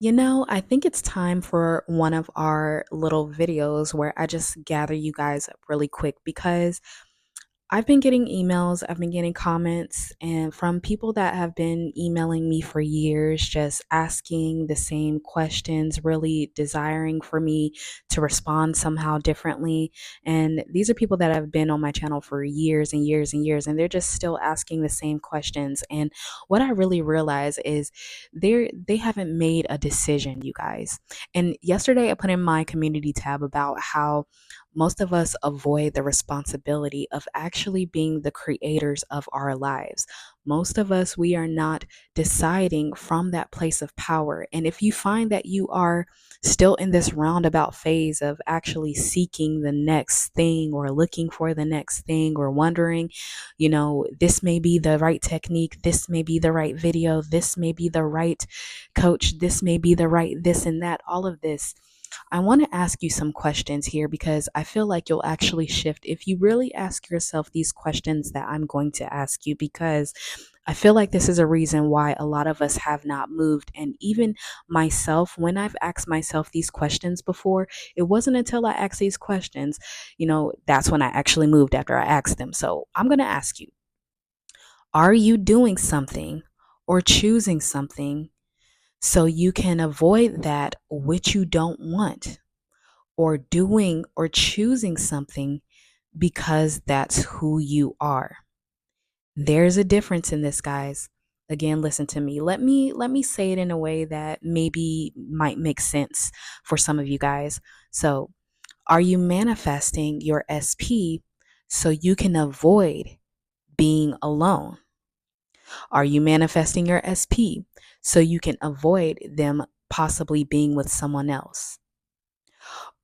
I think it's time for one of our little videos where I just gather you guys up really quick because I've been getting emails, I've been getting comments, and from people that have been emailing me for years, just asking the same questions, really desiring for me to respond somehow differently. And these are people that have been on my channel for years and years and years, and they're just still asking the same questions. And what I really realize is they haven't made a decision, you guys. And yesterday I put in my community tab about how most of us avoid the responsibility of actually being the creators of our lives. Most of us, we are not deciding from that place of power. And if you find that you are still in this roundabout phase of actually seeking the next thing or looking for the next thing or wondering, this may be the right technique, this may be the right video, this may be the right coach, this may be the right this and that, all of this. I want to ask you some questions here because I feel like you'll actually shift if you really ask yourself these questions that I'm going to ask you, because I feel like this is a reason why a lot of us have not moved. And even myself, when I've asked myself these questions before, it wasn't until I asked these questions, that's when I actually moved after I asked them. So I'm going to ask you, are you doing something or choosing something so you can avoid that which you don't want, or doing or choosing something because that's who you are? There's a difference in this, guys. Again, listen to me. Let me say it in a way that maybe might make sense for some of you guys. So, are you manifesting your SP so you can avoid being alone? Are you manifesting your SP so you can avoid them possibly being with someone else?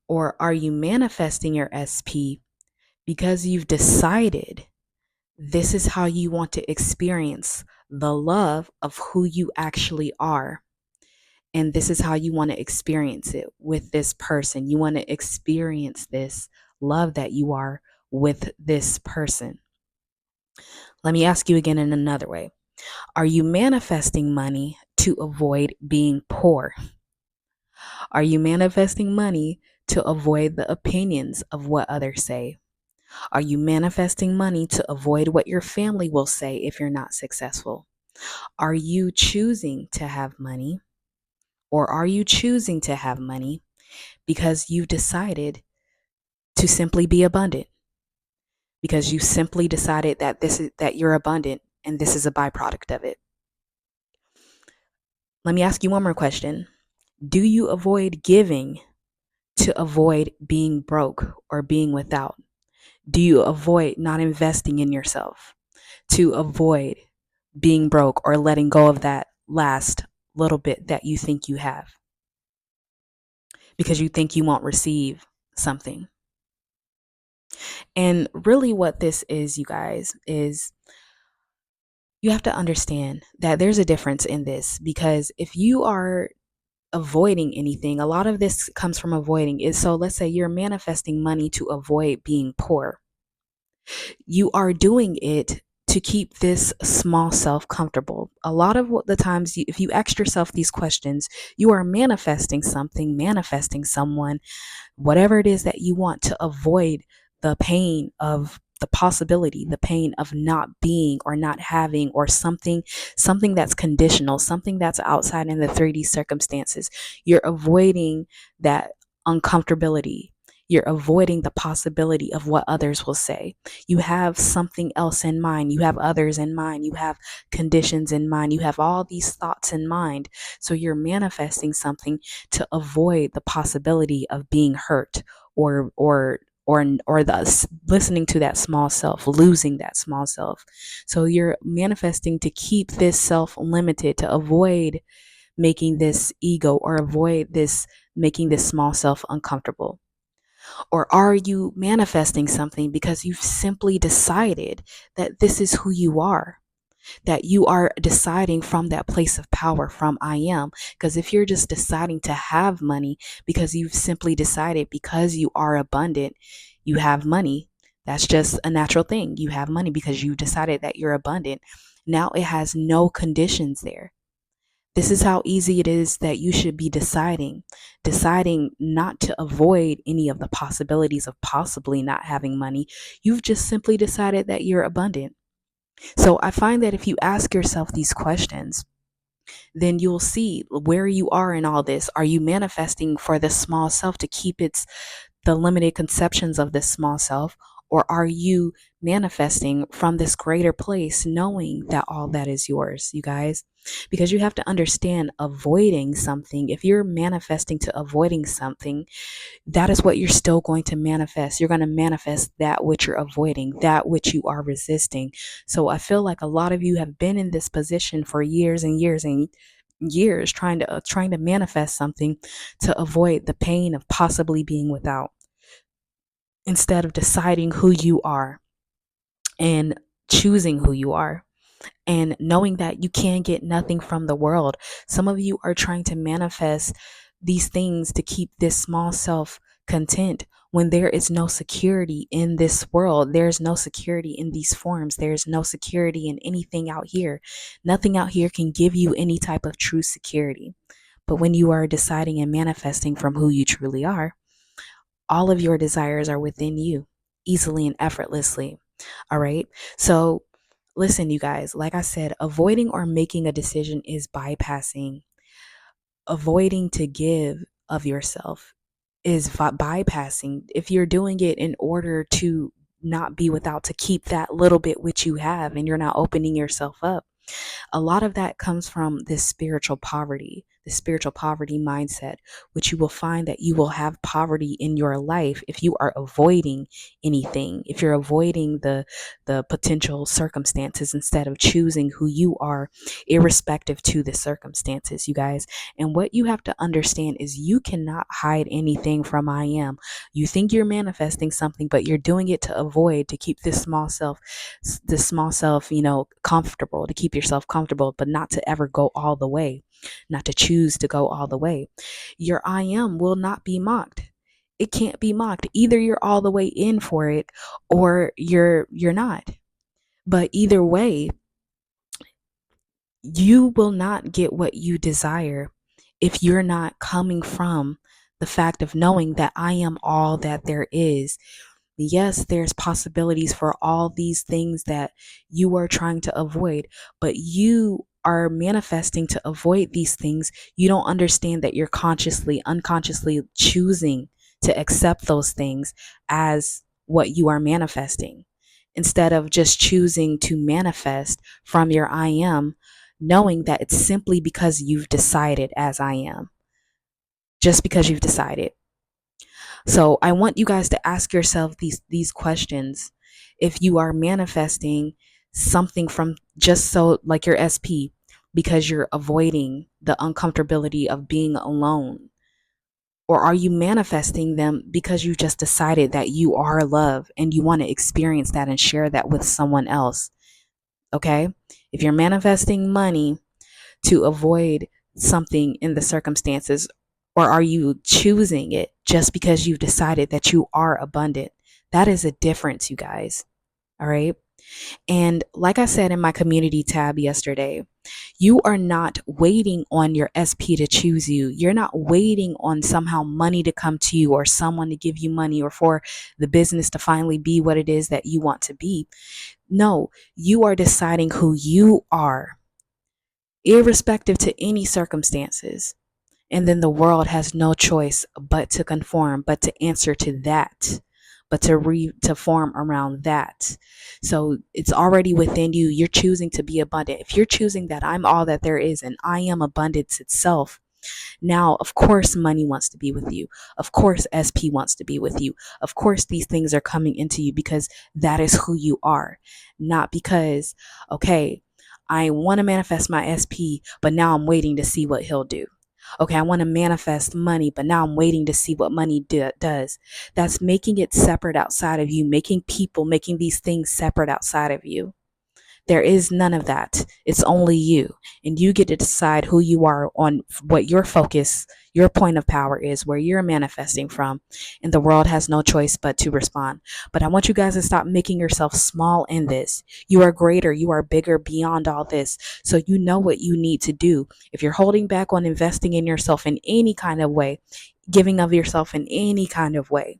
Or are you manifesting your SP because you've decided this is how you want to experience the love of who you actually are? And this is how you want to experience it with this person. You want to experience this love that you are with this person. Let me ask you again in another way. Are you manifesting money to avoid being poor? Are you manifesting money to avoid the opinions of what others say? Are you manifesting money to avoid what your family will say if you're not successful? Are you choosing to have money, or are you choosing to have money because you've decided to simply be abundant? Because you simply decided that that you're abundant and this is a byproduct of it. Let me ask you one more question. Do you avoid giving to avoid being broke or being without? Do you avoid not investing in yourself to avoid being broke or letting go of that last little bit that you think you have because you think you won't receive something? And really, what this is, you guys, is you have to understand that there's a difference in this, because if you are avoiding anything, a lot of this comes from avoiding it. So let's say you're manifesting money to avoid being poor. You are doing it to keep this small self comfortable. A lot of the times, if you ask yourself these questions, you are manifesting something, manifesting someone, whatever it is that you want, to avoid the pain of the possibility, the pain of not being or not having, or something that's conditional, something that's outside in the 3D circumstances. You're avoiding that uncomfortability. You're avoiding the possibility of what others will say. You have something else in mind. You have others in mind. You have conditions in mind. You have all these thoughts in mind. So you're manifesting something to avoid the possibility of being hurt, or the listening to that small self, losing that small self. So you're manifesting to keep this self limited, to avoid making this ego, or avoid this making this small self uncomfortable. Or are you manifesting something because you've simply decided that this is who you are? That you are deciding from that place of power, from I am. Because if you're just deciding to have money because you've simply decided, because you are abundant, you have money. That's just a natural thing. You have money because you decided that you're abundant. Now it has no conditions there. This is how easy it is that you should be deciding not to avoid any of the possibilities of possibly not having money. You've just simply decided that you're abundant. So I find that if you ask yourself these questions, then you'll see where you are in all this. Are you manifesting for the small self to keep the limited conceptions of this small self? Or are you manifesting from this greater place, knowing that all that is yours, you guys? Because you have to understand, avoiding something, if you're manifesting to avoiding something, that is what you're still going to manifest. You're going to manifest that which you're avoiding, that which you are resisting. So I feel like a lot of you have been in this position for years and years and years, trying to manifest something to avoid the pain of possibly being without, instead of deciding who you are and choosing who you are, and knowing that you can get nothing from the world. Some of you are trying to manifest these things to keep this small self content, when there is no security in this world. There's no security in these forms. There's no security in anything out here. Nothing out here can give you any type of true security. But when you are deciding and manifesting from who you truly are, all of your desires are within you, easily and effortlessly. All right. So listen, you guys, like I said, avoiding or making a decision is bypassing. Avoiding to give of yourself is bypassing. If you're doing it in order to not be without, to keep that little bit which you have, and you're not opening yourself up, a lot of that comes from this spiritual poverty mindset, which you will find that you will have poverty in your life if you are avoiding anything, if you're avoiding the potential circumstances instead of choosing who you are, irrespective to the circumstances, you guys. And what you have to understand is you cannot hide anything from I am. You think you're manifesting something, but you're doing it to avoid, to keep this small self, comfortable, to keep yourself comfortable, but not to ever go all the way, not to choose to go all the way. Your I am will not be mocked. It can't be mocked. Either you're all the way in for it, or you're not. But either way, you will not get what you desire if you're not coming from the fact of knowing that I am all that there is. Yes, there's possibilities for all these things that you are trying to avoid, but you are manifesting to avoid these things. You don't understand that you're unconsciously choosing to accept those things as what you are manifesting, instead of just choosing to manifest from your I am, knowing that it's simply because you've decided as I am, just because you've decided. So I want you guys to ask yourself these questions. If you are manifesting something from just so like your SP, because you're avoiding the uncomfortability of being alone, or are you manifesting them because you just decided that you are love and you want to experience that and share that with someone else? Okay? If you're manifesting money to avoid something in the circumstances, or are you choosing it just because you've decided that you are abundant? That is a difference, you guys. All right. And like I said in my community tab yesterday, you are not waiting on your SP to choose you. You're not waiting on somehow money to come to you, or someone to give you money, or for the business to finally be what it is that you want to be. No, you are deciding who you are, irrespective to any circumstances. And then the world has no choice but to conform, but to answer to that, but to form around that. So it's already within you. You're choosing to be abundant. If you're choosing that I'm all that there is and I am abundance itself, now, of course, money wants to be with you. Of course, SP wants to be with you. Of course, these things are coming into you because that is who you are. Not because, okay, I want to manifest my SP, but now I'm waiting to see what he'll do. Okay, I want to manifest money, but now I'm waiting to see what money does. That's making it separate outside of you, making these things separate outside of you. There is none of that. It's only you. And you get to decide who you are, on what your focus, your point of power is, where you're manifesting from. And the world has no choice but to respond. But I want you guys to stop making yourself small in this. You are greater. You are bigger beyond all this. So you know what you need to do. If you're holding back on investing in yourself in any kind of way, giving of yourself in any kind of way,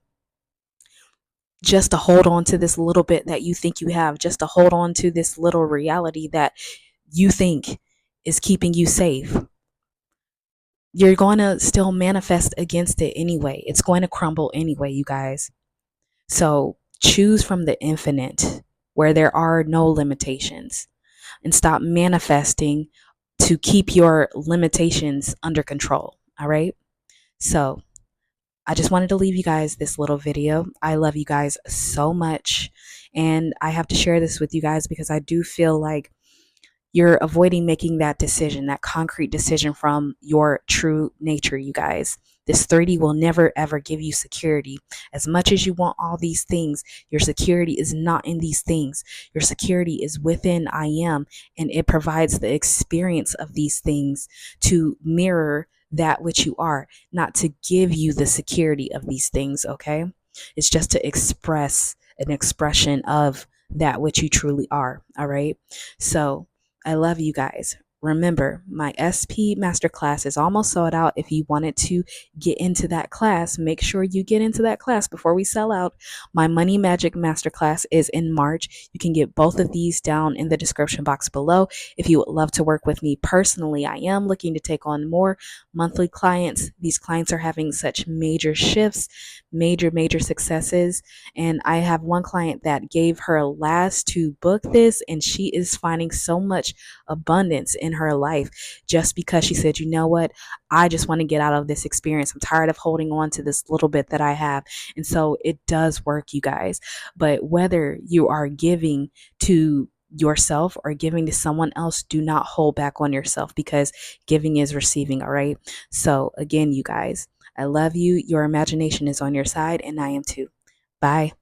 just to hold on to this little bit that you think you have, just to hold on to this little reality that you think is keeping you safe, you're going to still manifest against it anyway. It's going to crumble anyway, you guys. So choose from the infinite where there are no limitations, and stop manifesting to keep your limitations under control. All right. So I just wanted to leave you guys this little video. I love you guys so much. And I have to share this with you guys because I do feel like you're avoiding making that decision, that concrete decision from your true nature, you guys. This 30 will never ever give you security. As much as you want all these things, your security is not in these things. Your security is within I am, and it provides the experience of these things to mirror that which you are, not to give you the security of these things, okay? It's just to express an expression of that which you truly are, all right? So, I love you guys. Remember, my SP Masterclass is almost sold out. If you wanted to get into that class, make sure you get into that class before we sell out. My Money Magic Masterclass is in March. You can get both of these down in the description box below. If you would love to work with me personally, I am looking to take on more monthly clients. These clients are having such major shifts, major successes. And I have one client that gave her last to book this, and she is finding so much abundance in her life just because she said, you know what, I just want to get out of this experience. I'm tired of holding on to this little bit that I have. And so it does work, you guys. But whether you are giving to yourself or giving to someone else, do not hold back on yourself, because giving is receiving. All right. So again, you guys, I love you. Your imagination is on your side, and I am too. Bye.